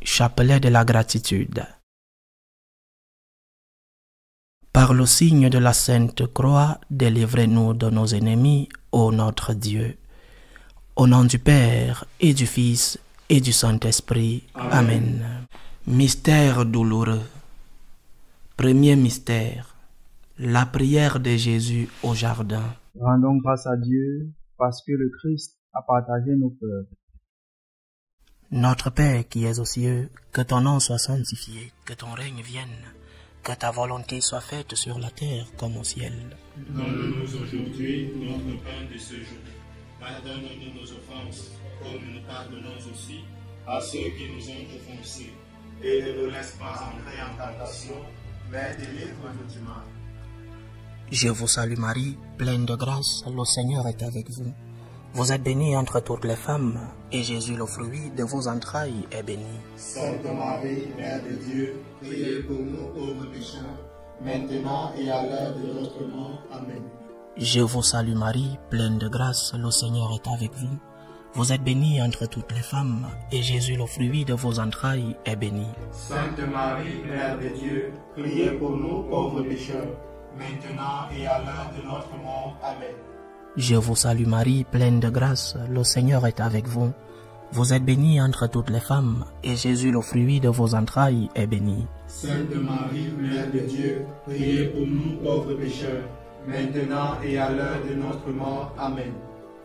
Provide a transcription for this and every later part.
Chapelet de la gratitude. Par le signe de la Sainte Croix, délivrez-nous de nos ennemis, ô notre Dieu. Au nom du Père, et du Fils, et du Saint-Esprit. Amen. Mystère douloureux. Premier mystère, la prière de Jésus au jardin. Rendons grâce à Dieu parce que le Christ a partagé nos peurs. Notre Père qui es aux cieux, que ton nom soit sanctifié, que ton règne vienne, que ta volonté soit faite sur la terre comme au ciel. Donne-nous aujourd'hui notre pain de ce jour. Pardonne-nous nos offenses, comme nous pardonnons aussi à ceux qui nous ont offensés. Et ne nous laisse pas entrer en tentation, mais délivre-nous du mal. Je vous salue Marie, pleine de grâce, le Seigneur est avec vous. Vous êtes bénie entre toutes les femmes, et Jésus, le fruit de vos entrailles, est béni. Sainte Marie, Mère de Dieu, priez pour nous pauvres pécheurs, maintenant et à l'heure de notre mort. Amen. Je vous salue Marie, pleine de grâce, le Seigneur est avec vous. Vous êtes bénie entre toutes les femmes, et Jésus, le fruit de vos entrailles, est béni. Sainte Marie, Mère de Dieu, priez pour nous pauvres pécheurs, maintenant et à l'heure de notre mort. Amen. Je vous salue Marie, pleine de grâce, le Seigneur est avec vous. Vous êtes bénie entre toutes les femmes, et Jésus, le fruit de vos entrailles, est béni. Sainte Marie, Mère de Dieu, priez pour nous pauvres pécheurs, maintenant et à l'heure de notre mort. Amen.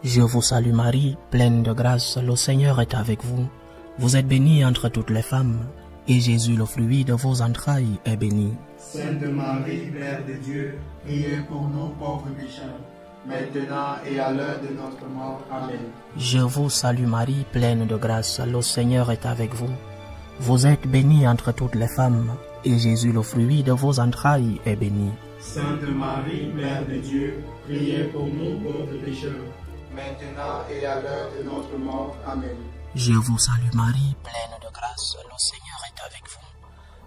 Je vous salue Marie, pleine de grâce, le Seigneur est avec vous. Vous êtes bénie entre toutes les femmes, et Jésus, le fruit de vos entrailles, est béni. Sainte Marie, Mère de Dieu, priez pour nous pauvres pécheurs, maintenant et à l'heure de notre mort. Amen. Je vous salue Marie, pleine de grâce, le Seigneur est avec vous. Vous êtes bénie entre toutes les femmes, et Jésus, le fruit de vos entrailles, est béni. Sainte Marie, Mère de Dieu, priez pour nous pauvres pécheurs, maintenant et à l'heure de notre mort. Amen. Je vous salue Marie, pleine de grâce, le Seigneur est avec vous.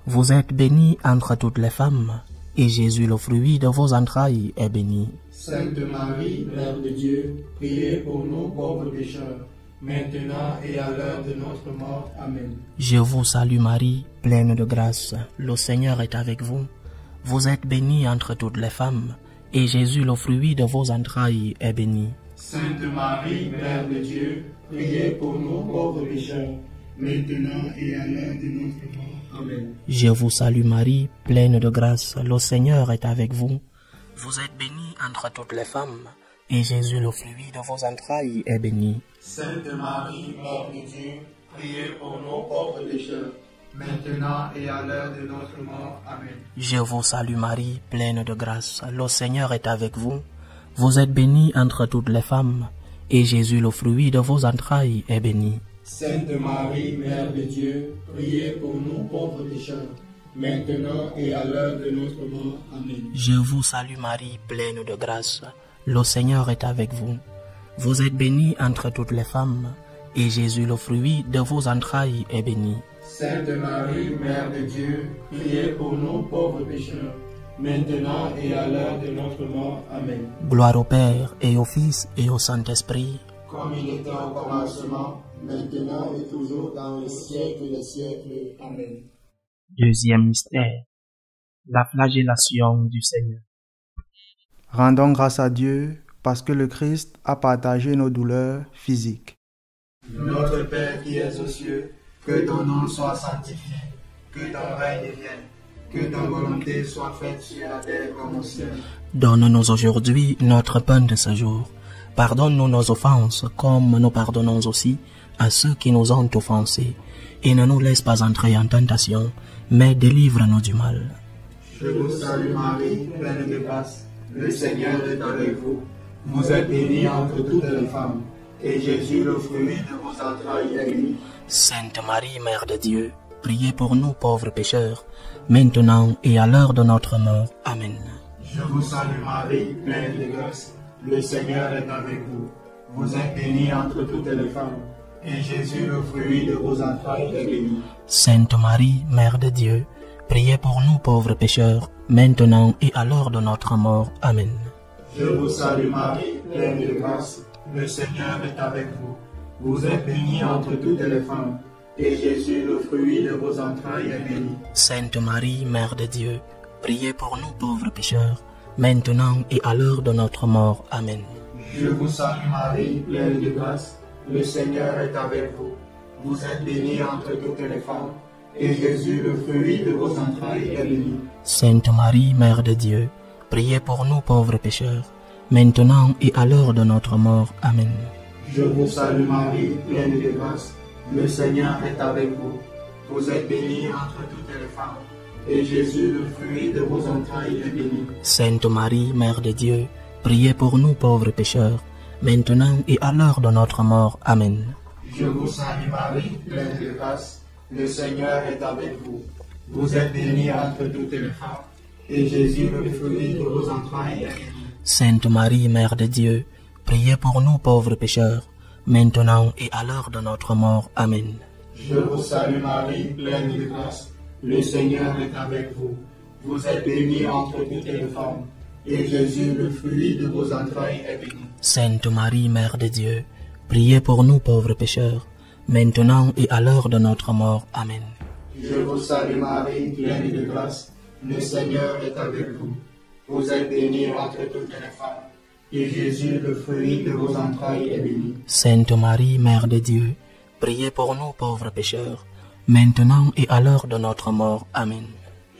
Vous êtes bénie entre toutes les femmes, et Jésus, le fruit de vos entrailles, est béni. Sainte Marie, Mère de Dieu, priez pour nous pauvres pécheurs, maintenant et à l'heure de notre mort. Amen. Je vous salue Marie, pleine de grâce, le Seigneur est avec vous. Vous êtes bénie entre toutes les femmes, et Jésus, le fruit de vos entrailles, est béni. Sainte Marie, Mère de Dieu, priez pour nous pauvres pécheurs, maintenant et à l'heure de notre mort. Amen. Je vous salue Marie, pleine de grâce, le Seigneur est avec vous. Vous êtes bénie entre toutes les femmes, et Jésus, le fruit de vos entrailles, est béni. Sainte Marie, Mère de Dieu, priez pour nous pauvres pécheurs, maintenant et à l'heure de notre mort. Amen. Je vous salue Marie, pleine de grâce, le Seigneur est avec vous. Vous êtes bénie entre toutes les femmes, et Jésus, le fruit de vos entrailles, est béni. Sainte Marie, Mère de Dieu, priez pour nous pauvres pécheurs, maintenant et à l'heure de notre mort. Amen. Je vous salue Marie, pleine de grâce, le Seigneur est avec vous. Vous êtes bénie entre toutes les femmes, et Jésus, le fruit de vos entrailles, est béni. Sainte Marie, Mère de Dieu, priez pour nous pauvres pécheurs, maintenant et à l'heure de notre mort. Amen. Gloire au Père, et au Fils, et au Saint-Esprit. Comme il était au commencement, maintenant et toujours dans les siècles des siècles. Amen. Deuxième mystère, la flagellation du Seigneur. Rendons grâce à Dieu parce que le Christ a partagé nos douleurs physiques. Notre Père qui es aux cieux, que ton nom soit sanctifié, que ton règne vienne, que ta volonté soit faite sur la terre comme au ciel. Donne-nous aujourd'hui notre pain de ce jour. Pardonne-nous nos offenses, comme nous pardonnons aussi à ceux qui nous ont offensés. Et ne nous laisse pas entrer en tentation, mais délivre-nous du mal. Je vous salue Marie, pleine de grâce, le Seigneur est avec vous. Vous êtes bénie entre toutes les femmes, et Jésus, le fruit de vos entrailles, est béni. Sainte Marie, Mère de Dieu, priez pour nous pauvres pécheurs, maintenant et à l'heure de notre mort. Amen. Je vous salue Marie, pleine de grâce, le Seigneur est avec vous. Vous êtes bénie entre toutes les femmes, et Jésus, le fruit de vos entrailles, est béni. Sainte Marie, Mère de Dieu, priez pour nous pauvres pécheurs, maintenant et à l'heure de notre mort. Amen. Je vous salue Marie, pleine de grâce, le Seigneur est avec vous. Vous êtes bénie entre toutes les femmes, et Jésus, le fruit de vos entrailles, est béni. Sainte Marie, Mère de Dieu, priez pour nous pauvres pécheurs, maintenant et à l'heure de notre mort. Amen. Je vous salue Marie, pleine de grâce, le Seigneur est avec vous. Vous êtes bénie entre toutes les femmes, et Jésus, le fruit de vos entrailles, est béni. Sainte Marie, Mère de Dieu, priez pour nous pauvres pécheurs, maintenant et à l'heure de notre mort. Amen. Je vous salue Marie, pleine de grâce, le Seigneur est avec vous. Vous êtes bénie entre toutes les femmes, et Jésus, le fruit de vos entrailles, est béni. Sainte Marie, Mère de Dieu, priez pour nous pauvres pécheurs, maintenant et à l'heure de notre mort. Amen. Je vous salue Marie, pleine de grâce, le Seigneur est avec vous. Vous êtes bénie entre toutes les femmes, et Jésus, le fruit de vos entrailles, est béni. Sainte Marie, Mère de Dieu, priez pour nous pauvres pécheurs, maintenant et à l'heure de notre mort. Amen. Je vous salue Marie, pleine de grâce, le Seigneur est avec vous. Vous êtes bénie entre toutes les femmes, et Jésus, le fruit de vos entrailles, est béni. Sainte Marie, Mère de Dieu, priez pour nous pauvres pécheurs, maintenant et à l'heure de notre mort. Amen. Je vous salue Marie, pleine de grâce, le Seigneur est avec vous. Vous êtes bénie entre toutes les femmes, et Jésus, le fruit de vos entrailles, est béni. Sainte Marie, Mère de Dieu, priez pour nous pauvres pécheurs, maintenant et à l'heure de notre mort. Amen.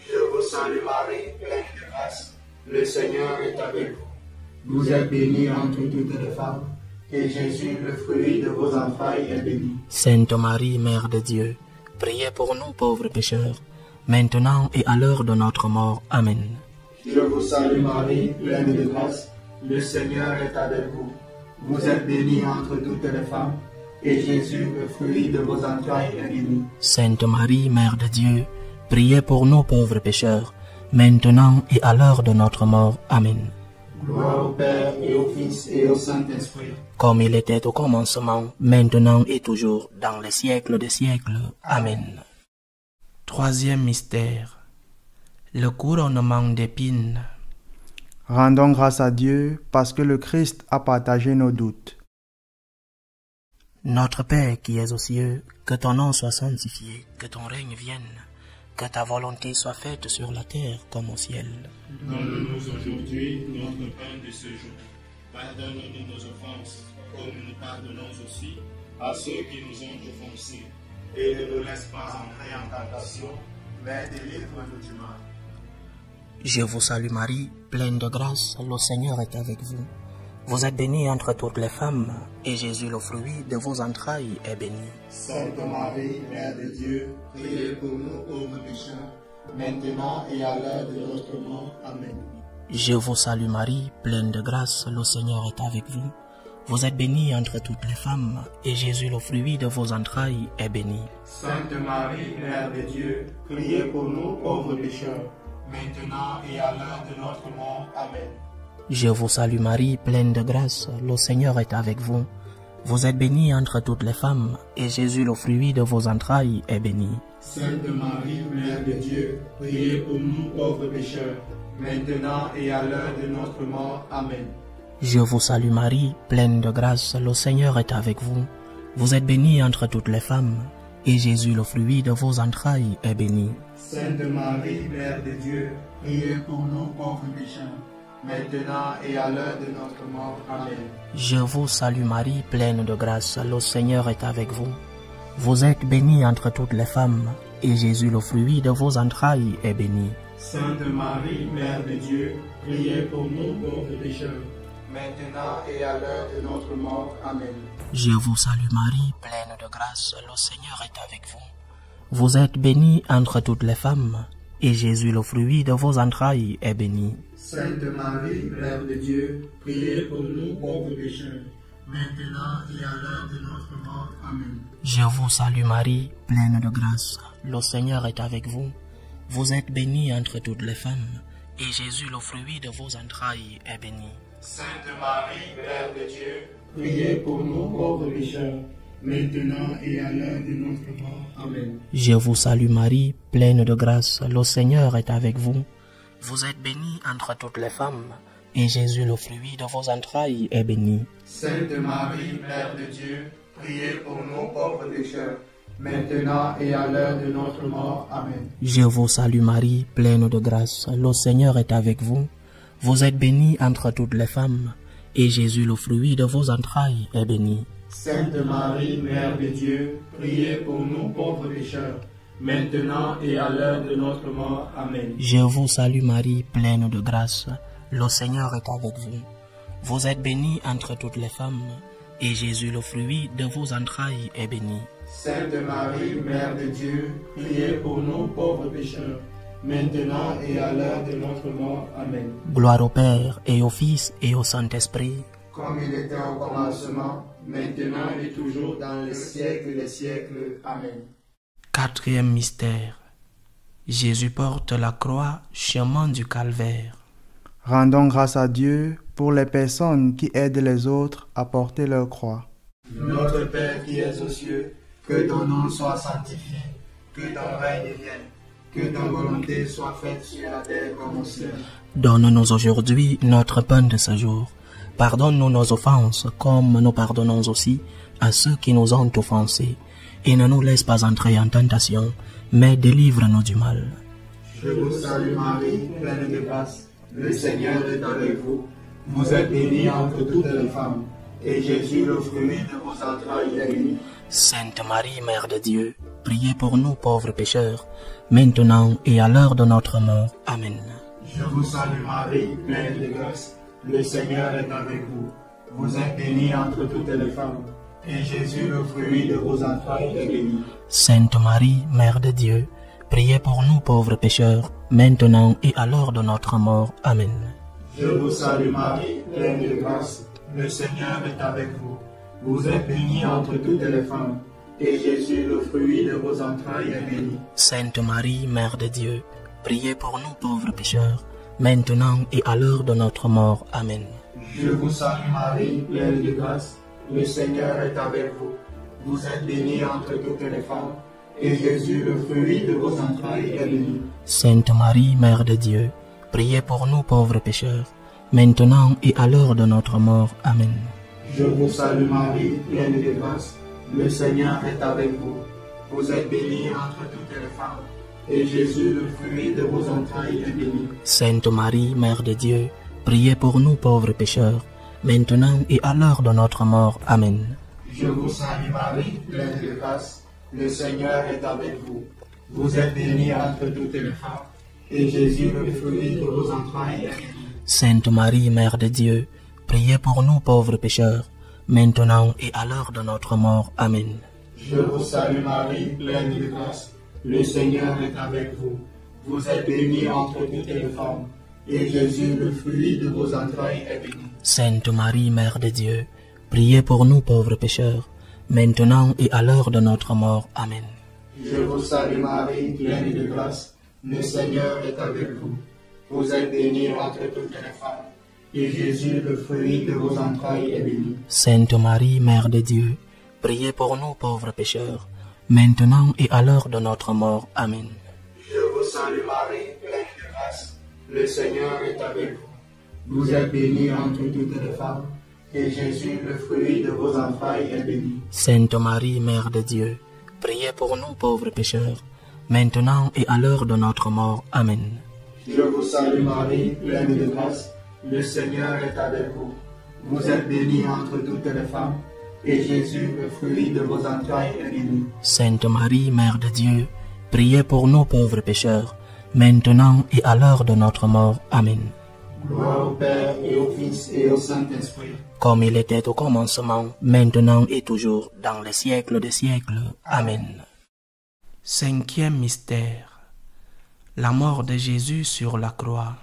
Je vous salue Marie, pleine de grâce, le Seigneur est avec vous. Vous êtes bénie entre toutes les femmes, et Jésus, le fruit de vos entrailles, est béni. Sainte Marie, Mère de Dieu, priez pour nous pauvres pécheurs, maintenant et à l'heure de notre mort. Amen. Je vous salue Marie, pleine de grâce, le Seigneur est avec vous. Vous êtes bénie entre toutes les femmes, et Jésus, le fruit de vos entrailles, est béni. Sainte Marie, Mère de Dieu, priez pour nous pauvres pécheurs, maintenant et à l'heure de notre mort. Amen. Gloire au Père et au Fils et au Saint-Esprit. Comme il était au commencement, maintenant et toujours, dans les siècles des siècles. Amen. Troisième mystère, le couronnement d'épines. Rendons grâce à Dieu parce que le Christ a partagé nos doutes. Notre Père qui es aux cieux, que ton nom soit sanctifié, que ton règne vienne, que ta volonté soit faite sur la terre comme au ciel. Donne-nous aujourd'hui notre pain de ce jour. Pardonne-nous nos offenses, comme nous pardonnons aussi à ceux qui nous ont offensés. Et ne nous laisse pas entrer en tentation, mais délivre-nous du mal. Je vous salue Marie, pleine de grâce, le Seigneur est avec vous. Vous êtes bénie entre toutes les femmes, et Jésus, le fruit de vos entrailles, est béni. Sainte Marie, Mère de Dieu, priez pour nous pauvres pécheurs, maintenant et à l'heure de notre mort. Amen. Je vous salue Marie, pleine de grâce, le Seigneur est avec vous. Vous êtes bénie entre toutes les femmes, et Jésus, le fruit de vos entrailles, est béni. Sainte Marie, Mère de Dieu, priez pour nous pauvres pécheurs, maintenant et à l'heure de notre mort. Amen. Je vous salue Marie, pleine de grâce, le Seigneur est avec vous. Vous êtes bénie entre toutes les femmes, et Jésus, le fruit de vos entrailles, est béni. Sainte Marie, Mère de Dieu, priez pour nous pauvres pécheurs, maintenant et à l'heure de notre mort. Amen. Je vous salue Marie, pleine de grâce, le Seigneur est avec vous. Vous êtes bénie entre toutes les femmes, et Jésus, le fruit de vos entrailles, est béni. Sainte Marie, Mère de Dieu, priez pour nous pauvres pécheurs, maintenant et à l'heure de notre mort. Amen. Je vous salue Marie, pleine de grâce, le Seigneur est avec vous. Vous êtes bénie entre toutes les femmes, et Jésus, le fruit de vos entrailles, est béni. Sainte Marie, Mère de Dieu, priez pour nous pauvres pécheurs, maintenant et à l'heure de notre mort. Amen. Je vous salue Marie, pleine de grâce, le Seigneur est avec vous. Vous êtes bénie entre toutes les femmes, et Jésus, le fruit de vos entrailles, est béni. Sainte Marie, Mère de Dieu, priez pour nous pauvres pécheurs, maintenant et à l'heure de notre mort. Amen. Je vous salue Marie, pleine de grâce, le Seigneur est avec vous. Vous êtes bénie entre toutes les femmes, et Jésus, le fruit de vos entrailles, est béni. Sainte Marie, Mère de Dieu, priez pour nous pauvres pécheurs, maintenant et à l'heure de notre mort. Amen. Je vous salue Marie, pleine de grâce, le Seigneur est avec vous. Vous êtes bénie entre toutes les femmes, et Jésus, le fruit de vos entrailles, est béni. Sainte Marie, Mère de Dieu, priez pour nous pauvres pécheurs, maintenant et à l'heure de notre mort. Amen. Je vous salue Marie, pleine de grâce, le Seigneur est avec vous. Vous êtes bénie entre toutes les femmes, et Jésus, le fruit de vos entrailles, est béni. Sainte Marie, Mère de Dieu, priez pour nous pauvres pécheurs, maintenant et à l'heure de notre mort. Amen. Je vous salue Marie, pleine de grâce, le Seigneur est avec vous. Vous êtes bénie entre toutes les femmes, et Jésus, le fruit de vos entrailles, est béni. Sainte Marie, Mère de Dieu, priez pour nous pauvres pécheurs, maintenant et à l'heure de notre mort. Amen. Gloire au Père, et au Fils, et au Saint-Esprit, comme il était au commencement, maintenant et toujours dans les siècles des siècles. Amen. Quatrième mystère. Jésus porte la croix, chemin du calvaire. Rendons grâce à Dieu pour les personnes qui aident les autres à porter leur croix. Notre Père qui es aux cieux, que ton nom soit sanctifié, que ton règne vienne, que ta volonté soit faite sur la terre comme au ciel. Donne-nous aujourd'hui notre pain de ce jour. Pardonne-nous nos offenses, comme nous pardonnons aussi à ceux qui nous ont offensés. Et ne nous laisse pas entrer en tentation, mais délivre-nous du mal. Je vous salue Marie, pleine de grâce, le Seigneur est avec vous. Vous êtes bénie entre toutes les femmes, et Jésus, le fruit de vos entrailles, est béni. Sainte Marie, Mère de Dieu, priez pour nous pauvres pécheurs, maintenant et à l'heure de notre mort. Amen. Je vous salue Marie, pleine de grâce, le Seigneur est avec vous. Vous êtes bénie entre toutes les femmes, et Jésus, le fruit de vos entrailles, est béni. Sainte Marie, Mère de Dieu, priez pour nous pauvres pécheurs, maintenant et à l'heure de notre mort. Amen. Je vous salue Marie, pleine de grâce, le Seigneur est avec vous. Vous êtes bénie entre toutes les femmes, et Jésus, le fruit de vos entrailles, est béni. Sainte Marie, Mère de Dieu, priez pour nous pauvres pécheurs, maintenant et à l'heure de notre mort. Amen. Je vous salue Marie, pleine de grâce, le Seigneur est avec vous. Vous êtes bénie entre toutes les femmes, et Jésus, le fruit de vos entrailles, est béni. Sainte Marie, Mère de Dieu, priez pour nous pauvres pécheurs, maintenant et à l'heure de notre mort. Amen. Je vous salue Marie, pleine de grâce, le Seigneur est avec vous. Vous êtes bénie entre toutes les femmes, et Jésus, le fruit de vos entrailles, est béni. Sainte Marie, Mère de Dieu, priez pour nous pauvres pécheurs, maintenant et à l'heure de notre mort. Amen. Je vous salue Marie, pleine de grâce, le Seigneur est avec vous. Vous êtes bénie entre toutes les femmes, et Jésus, le fruit de vos entrailles, est béni. Sainte Marie, Mère de Dieu, priez pour nous pauvres pécheurs, maintenant et à l'heure de notre mort. Amen. Je vous salue Marie, pleine de grâce, le Seigneur est avec vous. Vous êtes bénie entre toutes les femmes, et Jésus, le fruit de vos entrailles, est béni. Sainte Marie, Mère de Dieu, priez pour nous pauvres pécheurs, maintenant et à l'heure de notre mort. Amen. Je vous salue Marie, pleine de grâce, le Seigneur est avec vous. Vous êtes bénie entre toutes les femmes, et Jésus, le fruit de vos entrailles, est béni. Sainte Marie, Mère de Dieu, priez pour nous pauvres pécheurs, maintenant et à l'heure de notre mort. Amen. Je vous salue Marie, pleine de grâce, le Seigneur est avec vous. Vous êtes bénie entre toutes les femmes, et Jésus, le fruit de vos entrailles, est béni. Sainte Marie, Mère de Dieu, priez pour nous pauvres pécheurs, maintenant et à l'heure de notre mort. Amen. Je vous salue Marie, pleine de grâce, le Seigneur est avec vous. Vous êtes bénie entre toutes les femmes, et Jésus, le fruit de vos entrailles, est béni. Sainte Marie, Mère de Dieu, priez pour nous pauvres pécheurs, maintenant et à l'heure de notre mort. Amen. Gloire au Père et au Fils et au Saint-Esprit. Comme il était au commencement, maintenant et toujours, dans les siècles des siècles. Amen. Cinquième mystère. La mort de Jésus sur la croix.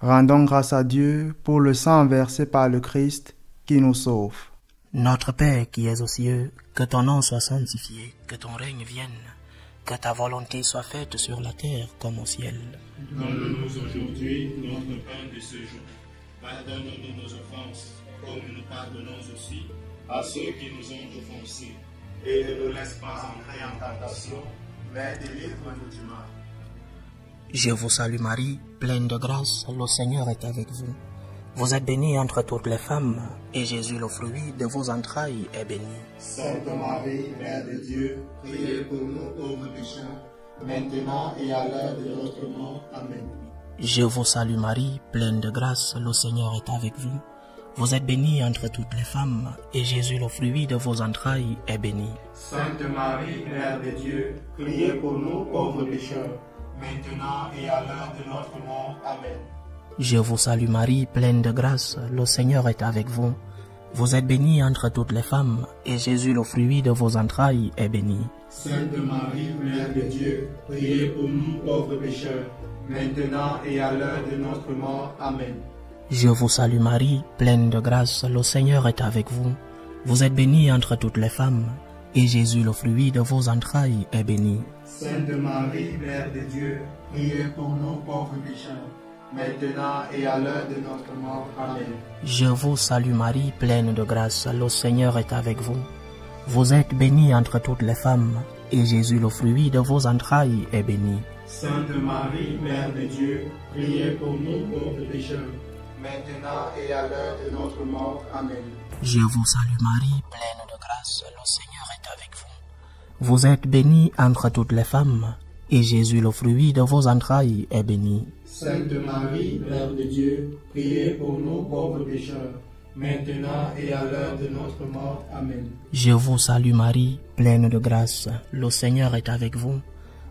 Rendons grâce à Dieu pour le sang versé par le Christ qui nous sauve. Notre Père qui es aux cieux, que ton nom soit sanctifié, que ton règne vienne, que ta volonté soit faite sur la terre comme au ciel. Donne-nous aujourd'hui notre pain de ce jour. Pardonne-nous nos offenses, comme nous pardonnons aussi à ceux qui nous ont offensés. Et ne nous laisse pas entrer en tentation, mais délivre-nous du mal. Je vous salue Marie, pleine de grâce, le Seigneur est avec vous. Vous êtes bénie entre toutes les femmes, et Jésus, le fruit de vos entrailles, est béni. Sainte Marie, Mère de Dieu, priez pour nous pauvres pécheurs, maintenant et à l'heure de notre mort. Amen. Je vous salue Marie, pleine de grâce, le Seigneur est avec vous. Vous êtes bénie entre toutes les femmes, et Jésus, le fruit de vos entrailles, est béni. Sainte Marie, Mère de Dieu, priez pour nous pauvres pécheurs, maintenant et à l'heure de notre mort. Amen. Je vous salue Marie, pleine de grâce, le Seigneur est avec vous. Vous êtes bénie entre toutes les femmes, et Jésus, le fruit de vos entrailles, est béni. Sainte Marie, Mère de Dieu, priez pour nous pauvres pécheurs, maintenant et à l'heure de notre mort. Amen. Je vous salue Marie, pleine de grâce, le Seigneur est avec vous. Vous êtes bénie entre toutes les femmes, et Jésus, le fruit de vos entrailles, est béni. Sainte Marie, Mère de Dieu, priez pour nous pauvres pécheurs, maintenant et à l'heure de notre mort. Amen. Je vous salue Marie, pleine de grâce, le Seigneur est avec vous. Vous êtes bénie entre toutes les femmes, et Jésus, le fruit de vos entrailles, est béni. Sainte Marie, Mère de Dieu, priez pour nous pauvres pécheurs, maintenant et à l'heure de notre mort. Amen. Je vous salue Marie, pleine de grâce, le Seigneur est avec vous. Vous êtes bénie entre toutes les femmes, et Jésus, le fruit de vos entrailles, est béni. Sainte Marie, Mère de Dieu, priez pour nous pauvres pécheurs, maintenant et à l'heure de notre mort. Amen. Je vous salue Marie, pleine de grâce, le Seigneur est avec vous.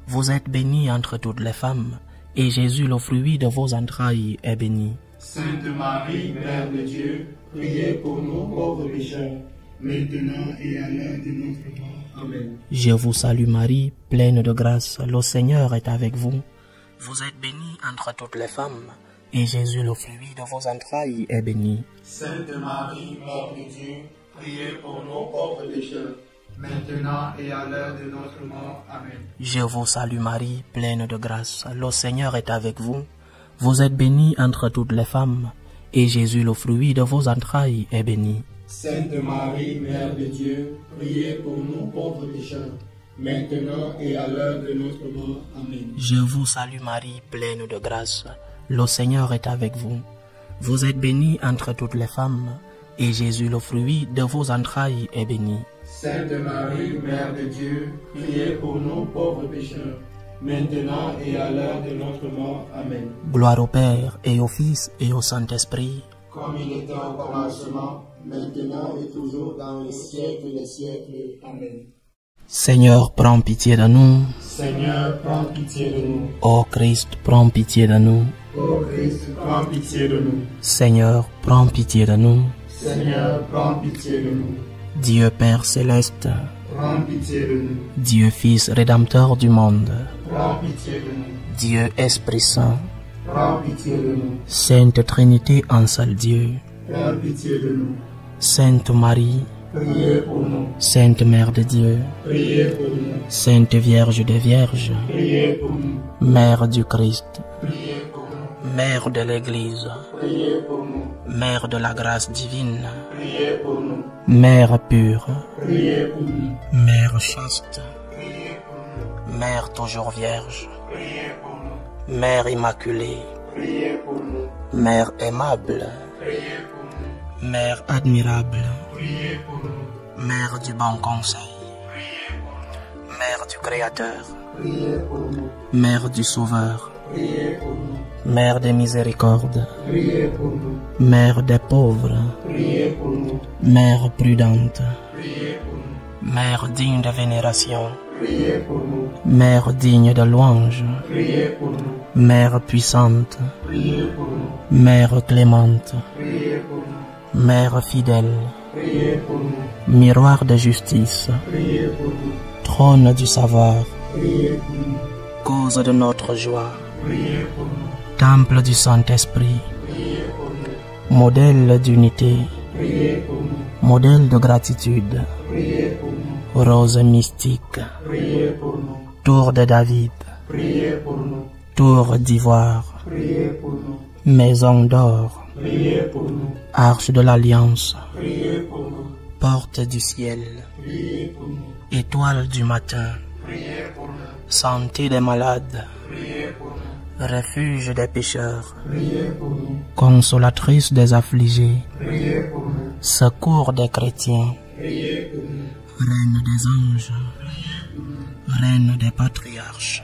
Vous êtes bénie entre toutes les femmes, et Jésus, le fruit de vos entrailles, est béni. Sainte Marie, Mère de Dieu, priez pour nous pauvres pécheurs, maintenant et à l'heure de notre mort. Amen. Je vous salue Marie, pleine de grâce, le Seigneur est avec vous. Vous êtes bénie entre toutes les femmes, et Jésus, le fruit de vos entrailles, est béni. Sainte Marie, Mère de Dieu, priez pour nous pauvres pécheurs, maintenant et à l'heure de notre mort. Amen. Je vous salue Marie, pleine de grâce, le Seigneur est avec vous. Vous êtes bénie entre toutes les femmes, et Jésus, le fruit de vos entrailles, est béni. Sainte Marie, Mère de Dieu, priez pour nous pauvres pécheurs, maintenant et à l'heure de notre mort. Amen. Je vous salue Marie, pleine de grâce, le Seigneur est avec vous. Vous êtes bénie entre toutes les femmes, et Jésus, le fruit de vos entrailles, est béni. Sainte Marie, Mère de Dieu, priez pour nous pauvres pécheurs, maintenant et à l'heure de notre mort. Amen. Gloire au Père, et au Fils, et au Saint-Esprit, comme il était au commencement, maintenant et toujours dans les siècles des siècles. Amen. Seigneur, prends pitié de nous. Seigneur, prends pitié de nous. Ô Christ, prends pitié de nous. Ô Christ, prends pitié de nous. Seigneur, prends pitié de nous. Seigneur, prends pitié de nous. Dieu Père céleste, prends pitié de nous. Dieu Fils rédempteur du monde, prends pitié de nous. Dieu Esprit Saint, prends pitié de nous. Sainte Trinité en seul Dieu, prends pitié de nous. Sainte Marie, priez pour nous. Sainte Mère de Dieu, priez pour nous. Sainte Vierge des Vierges, priez pour nous. Mère du Christ, priez pour nous. Mère de l'Église, priez pour nous. Mère de la grâce divine, priez pour nous. Mère pure, priez pour nous. Mère chaste, priez pour nous. Mère toujours vierge, priez pour nous. Mère immaculée, priez pour nous. Mère aimable, priez pour nous. Mère admirable, priez pour nous. Mère du bon conseil, priez pour nous. Mère du Créateur, priez pour nous. Mère du Sauveur, priez pour nous. Mère des miséricordes, priez pour nous. Mère des pauvres, priez pour nous. Mère prudente, priez pour nous. Mère digne de vénération, priez pour nous. Mère digne de louange, priez pour nous. Mère puissante, priez pour nous. Mère clémente, priez pour nous. Mère fidèle, priez pour nous. miroir de justice, priez pour nous. trône du savoir, priez pour nous. cause de notre joie, priez pour nous. temple du Saint-Esprit, priez pour nous. modèle d'unité, priez pour nous. modèle de gratitude, priez pour nous. rose mystique, priez pour nous. tour de David, priez pour nous. tour d'ivoire, priez pour nous. maison d'or, priez pour nous. arche de l'alliance, priez pour nous. porte du ciel, priez pour nous. étoile du matin, priez pour nous. santé des malades, priez pour nous. refuge des pécheurs, priez pour nous. consolatrice des affligés, Priez pour nous. secours des chrétiens, Priez pour nous. reine des anges, reine des patriarches,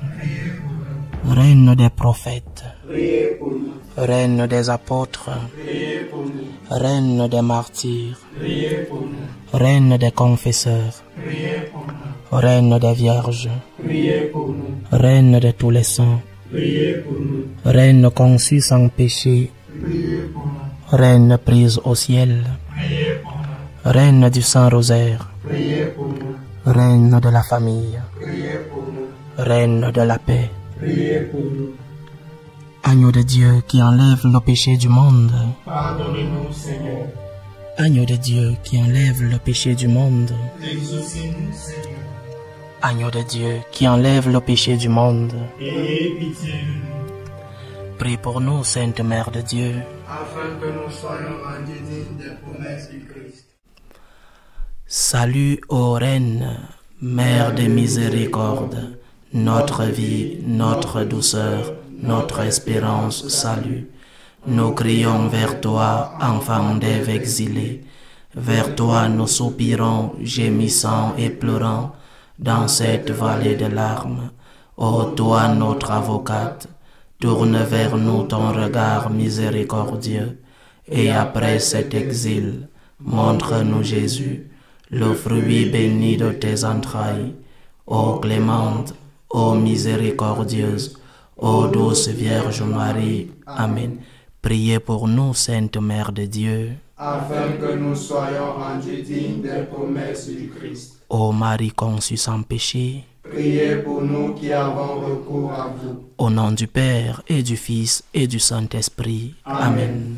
reine des prophètes, Priez pour nous. reine des apôtres, Priez pour nous. reine des martyrs, Priez pour nous. reine des confesseurs, Priez pour nous. reine des vierges, Priez pour nous. reine de tous les saints, Priez pour nous. reine conçue sans péché, Priez pour nous. reine prise au ciel, Priez pour nous. reine du Saint-Rosaire, Priez pour nous. reine de la famille, Priez pour nous. reine de la paix, Priez pour nous. agneau de Dieu qui enlève le péché du monde, Pardonnez-nous, Seigneur. agneau de Dieu qui enlève le péché du monde, Exaucez-nous, Seigneur. agneau de Dieu qui enlève le péché du monde, Ayez pitié de nous, prie pour nous, Sainte Mère de Dieu. afin que nous soyons rendus dignes des promesses du Christ. Salut ô Reine, Mère de miséricorde, notre vie, notre douceur, notre espérance, salut. Nous crions vers toi, enfant d'Ève exilée. Vers toi nous soupirons, gémissant et pleurant, dans cette vallée de larmes. Ô toi notre avocate, tourne vers nous ton regard miséricordieux, et après cet exil, montre-nous Jésus, le fruit béni de tes entrailles. Ô clémente, ô miséricordieuse, ô douce Vierge Marie. Amen. Priez pour nous, Sainte Mère de Dieu. Afin que nous soyons rendus dignes des promesses du Christ. Ô Marie conçue sans péché, Priez pour nous qui avons recours à vous. au nom du Père et du Fils et du Saint-Esprit. Amen.